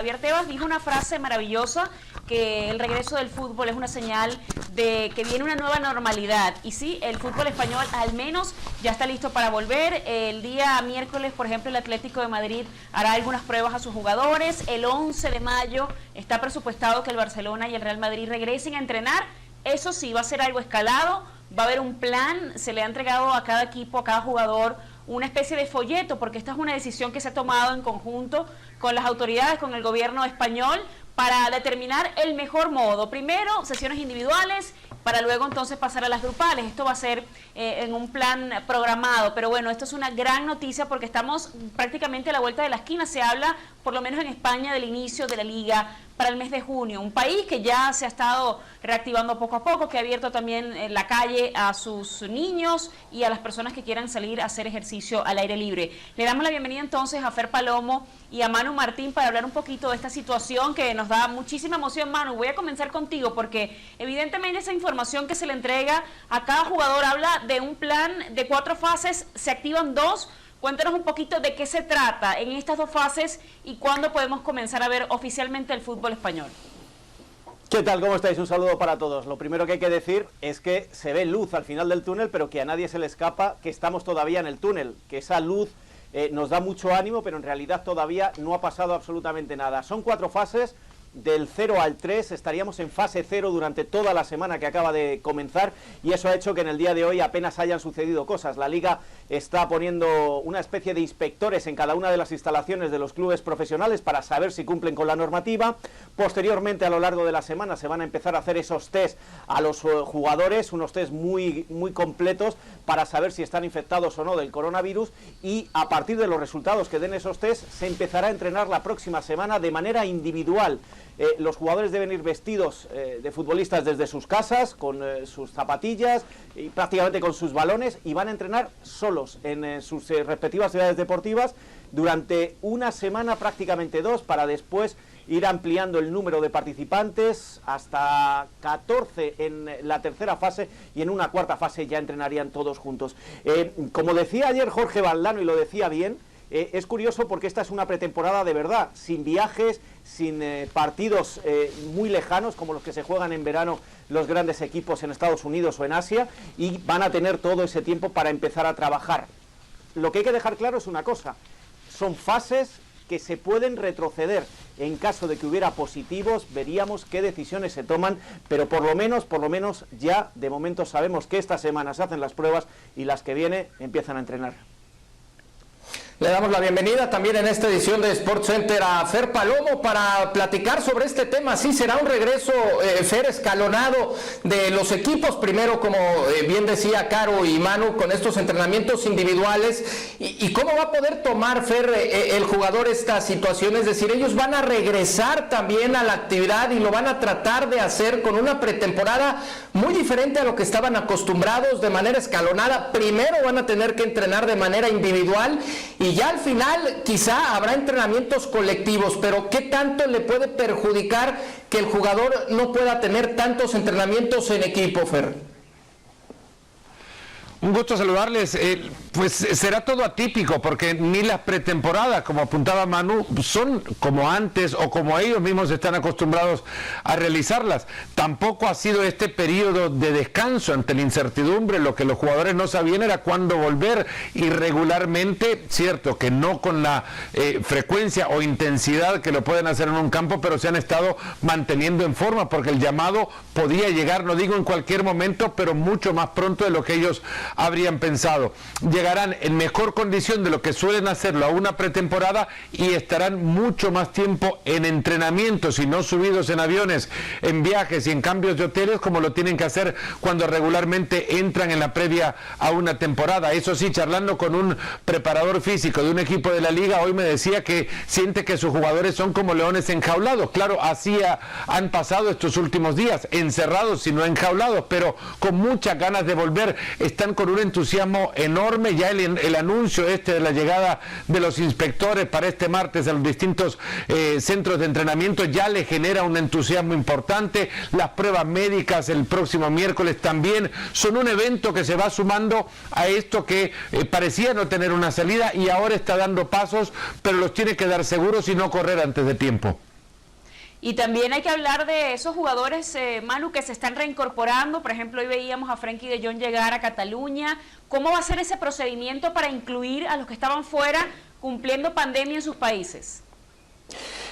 Javier Tebas dijo una frase maravillosa, que el regreso del fútbol es una señal de que viene una nueva normalidad. Y sí, el fútbol español al menos ya está listo para volver. El día miércoles, por ejemplo, el Atlético de Madrid hará algunas pruebas a sus jugadores. El 11 de mayo está presupuestado que el Barcelona y el Real Madrid regresen a entrenar. Eso sí, va a ser algo escalado, va a haber un plan, se le ha entregado a cada equipo, a cada jugador, una especie de folleto, porque esta es una decisión que se ha tomado en conjunto con las autoridades, con el gobierno español, para determinar el mejor modo. Primero, sesiones individuales, para luego entonces pasar a las grupales. Esto va a ser en un plan programado, pero bueno, esto es una gran noticia porque estamos prácticamente a la vuelta de la esquina. Se habla, por lo menos en España, del inicio de la liga para el mes de junio. Un país que ya se ha estado reactivando poco a poco, que ha abierto también la calle a sus niños y a las personas que quieran salir a hacer ejercicio al aire libre. Le damos la bienvenida entonces a Fer Palomo y a Manu Martín para hablar un poquito de esta situación que nos da muchísima emoción. Manu, voy a comenzar contigo porque evidentemente esa información que se le entrega a cada jugador habla de un plan de 4 fases, se activan 2. Cuéntanos un poquito de qué se trata en estas 2 fases y cuándo podemos comenzar a ver oficialmente el fútbol español. ¿Qué tal? ¿Cómo estáis? Un saludo para todos. Lo primero que hay que decir es que se ve luz al final del túnel, pero que a nadie se le escapa que estamos todavía en el túnel, que esa luz nos da mucho ánimo, pero en realidad todavía no ha pasado absolutamente nada. Son 4 fases. Del 0 al 3, estaríamos en fase 0 durante toda la semana que acaba de comenzar y eso ha hecho que en el día de hoy apenas hayan sucedido cosas. La Liga está poniendo una especie de inspectores en cada una de las instalaciones de los clubes profesionales para saber si cumplen con la normativa. Posteriormente, a lo largo de la semana, se van a empezar a hacer esos test a los jugadores, unos test muy completos para saber si están infectados o no del coronavirus, y a partir de los resultados que den esos test se empezará a entrenar la próxima semana de manera individual. Los jugadores deben ir vestidos de futbolistas desde sus casas, con sus zapatillas y prácticamente con sus balones, y van a entrenar solos en sus respectivas ciudades deportivas durante una semana, prácticamente 2, para después ir ampliando el número de participantes hasta 14 en la tercera fase, y en una cuarta fase ya entrenarían todos juntos. Como decía ayer Jorge Valdano, y lo decía bien, es curioso porque esta es una pretemporada de verdad, sin viajes, sin partidos muy lejanos como los que se juegan en verano los grandes equipos en Estados Unidos o en Asia, y van a tener todo ese tiempo para empezar a trabajar. Lo que hay que dejar claro es una cosa: son fases que se pueden retroceder. En caso de que hubiera positivos, veríamos qué decisiones se toman, pero por lo menos ya de momento sabemos que esta semana se hacen las pruebas y las que viene empiezan a entrenar. Le damos la bienvenida también en esta edición de SportsCenter a Fer Palomo para platicar sobre este tema. Sí, será un regreso, Fer, escalonado de los equipos. Primero, como bien decía Caro y Manu, con estos entrenamientos individuales. ¿Y cómo va a poder tomar, Fer, el jugador esta situación? Es decir, ellos van a regresar también a la actividad y lo van a tratar de hacer con una pretemporada muy diferente a lo que estaban acostumbrados, de manera escalonada. Primero van a tener que entrenar de manera individual y ya al final quizá habrá entrenamientos colectivos, pero ¿qué tanto le puede perjudicar que el jugador no pueda tener tantos entrenamientos en equipo, Fer? Un gusto saludarles. Pues será todo atípico porque ni las pretemporadas, como apuntaba Manu, son como antes o como ellos mismos están acostumbrados a realizarlas. Tampoco ha sido este periodo de descanso ante la incertidumbre. Lo que los jugadores no sabían era cuándo volver, y regularmente, cierto que no con la frecuencia o intensidad que lo pueden hacer en un campo, pero se han estado manteniendo en forma porque el llamado podía llegar, no digo en cualquier momento, pero mucho más pronto de lo que ellos habrían pensado. Llegarán en mejor condición de lo que suelen hacerlo a una pretemporada y estarán mucho más tiempo en entrenamientos y no subidos en aviones, en viajes y en cambios de hoteles como lo tienen que hacer cuando regularmente entran en la previa a una temporada. Eso sí, charlando con un preparador físico de un equipo de la liga, hoy me decía que siente que sus jugadores son como leones enjaulados. Claro, así han pasado estos últimos días, encerrados y no enjaulados, pero con muchas ganas de volver. Están con un entusiasmo enorme. Ya el anuncio de la llegada de los inspectores para este martes a los distintos centros de entrenamiento ya le genera un entusiasmo importante. Las pruebas médicas el próximo miércoles también son un evento que se va sumando a esto que parecía no tener una salida y ahora está dando pasos, pero los tiene que dar seguros y no correr antes de tiempo. Y también hay que hablar de esos jugadores, Manu, que se están reincorporando. Por ejemplo, hoy veíamos a Frenkie de Jong llegar a Cataluña. ¿Cómo va a ser ese procedimiento para incluir a los que estaban fuera cumpliendo pandemia en sus países?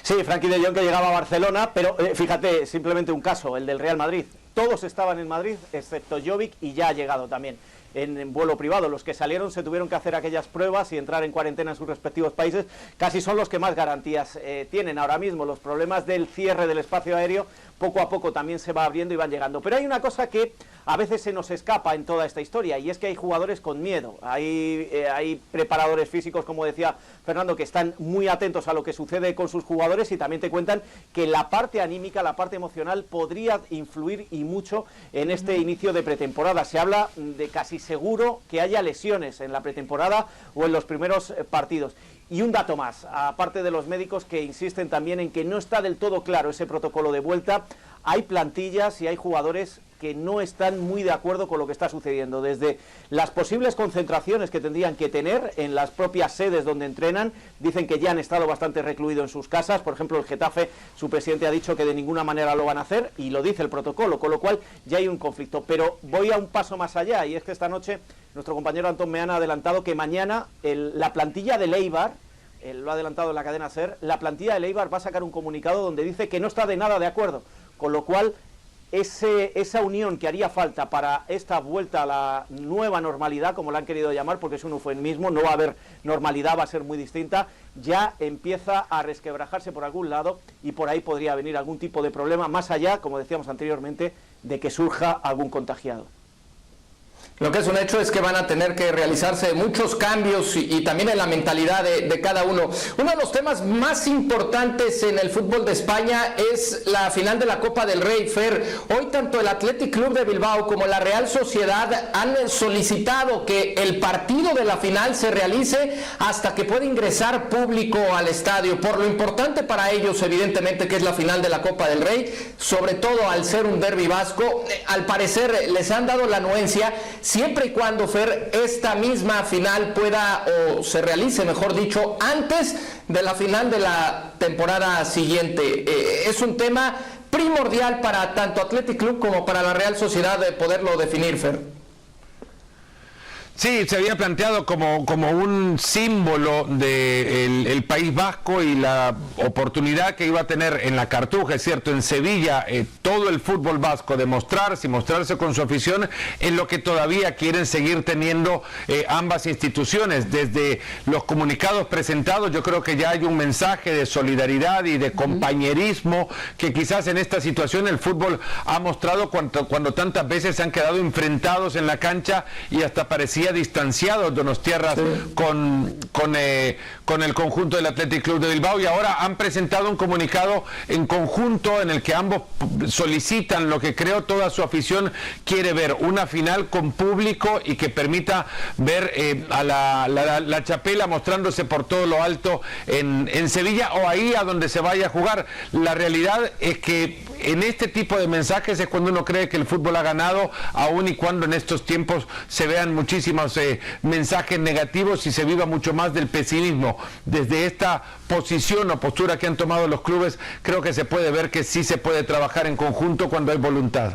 Sí, Frenkie de Jong que llegaba a Barcelona, pero fíjate, simplemente un caso, el del Real Madrid. Todos estaban en Madrid, excepto Jovic, y ya ha llegado también en vuelo privado. Los que salieron se tuvieron que hacer aquellas pruebas y entrar en cuarentena en sus respectivos países. Casi son los que más garantías tienen ahora mismo. Los problemas del cierre del espacio aéreo poco a poco también se va abriendo y van llegando. Pero hay una cosa que a veces se nos escapa en toda esta historia, y es que hay jugadores con miedo. Hay preparadores físicos, como decía Fernando, que están muy atentos a lo que sucede con sus jugadores, y también te cuentan que la parte anímica, la parte emocional podría influir y mucho en este inicio de pretemporada. Se habla de casi seguro que haya lesiones en la pretemporada o en los primeros partidos. Y un dato más, aparte de los médicos que insisten también en que no está del todo claro ese protocolo de vuelta, hay plantillas y hay jugadores que no están muy de acuerdo con lo que está sucediendo, desde las posibles concentraciones que tendrían que tener en las propias sedes donde entrenan. Dicen que ya han estado bastante recluidos en sus casas. Por ejemplo, el Getafe, su presidente ha dicho que de ninguna manera lo van a hacer, y lo dice el protocolo, con lo cual ya hay un conflicto. Pero voy a un paso más allá, y es que esta noche nuestro compañero Antón Meana ha adelantado que mañana la plantilla del Eibar, lo ha adelantado en la cadena SER, la plantilla del Eibar va a sacar un comunicado donde dice que no está de nada de acuerdo, con lo cual esa unión que haría falta para esta vuelta a la nueva normalidad, como la han querido llamar, porque es un eufemismo, no va a haber normalidad, va a ser muy distinta, ya empieza a resquebrajarse por algún lado, y por ahí podría venir algún tipo de problema, más allá, como decíamos anteriormente, de que surja algún contagiado. Lo que es un hecho es que van a tener que realizarse muchos cambios y también en la mentalidad de cada uno. Uno de los temas más importantes en el fútbol de España es la final de la Copa del Rey, Fer. Hoy tanto el Athletic Club de Bilbao como la Real Sociedad han solicitado que el partido de la final se realice hasta que pueda ingresar público al estadio, por lo importante para ellos, evidentemente, que es la final de la Copa del Rey, sobre todo al ser un derbi vasco. Al parecer les han dado la anuencia, siempre y cuando, Fer, esta misma final pueda, o se realice, mejor dicho, antes de la final de la temporada siguiente. Es un tema primordial para tanto Athletic Club como para la Real Sociedad de poderlo definir, Fer. Sí, se había planteado como un símbolo del País Vasco y la oportunidad que iba a tener en la Cartuja, es cierto, en Sevilla, todo el fútbol vasco de mostrarse y mostrarse con su afición, en lo que todavía quieren seguir teniendo ambas instituciones. Desde los comunicados presentados, yo creo que ya hay un mensaje de solidaridad y de compañerismo que quizás en esta situación el fútbol ha mostrado cuando tantas veces se han quedado enfrentados en la cancha y hasta parecía distanciados Donostiarras con el conjunto del Athletic Club de Bilbao, y ahora han presentado un comunicado en conjunto en el que ambos solicitan lo que creo toda su afición quiere ver, una final con público y que permita ver a la Chapela mostrándose por todo lo alto en Sevilla o ahí a donde se vaya a jugar. La realidad es que en este tipo de mensajes es cuando uno cree que el fútbol ha ganado, aun y cuando en estos tiempos se vean muchísimos mensajes negativos y se viva mucho más del pesimismo. Desde esta posición o postura que han tomado los clubes, creo que se puede ver que sí se puede trabajar en conjunto cuando hay voluntad.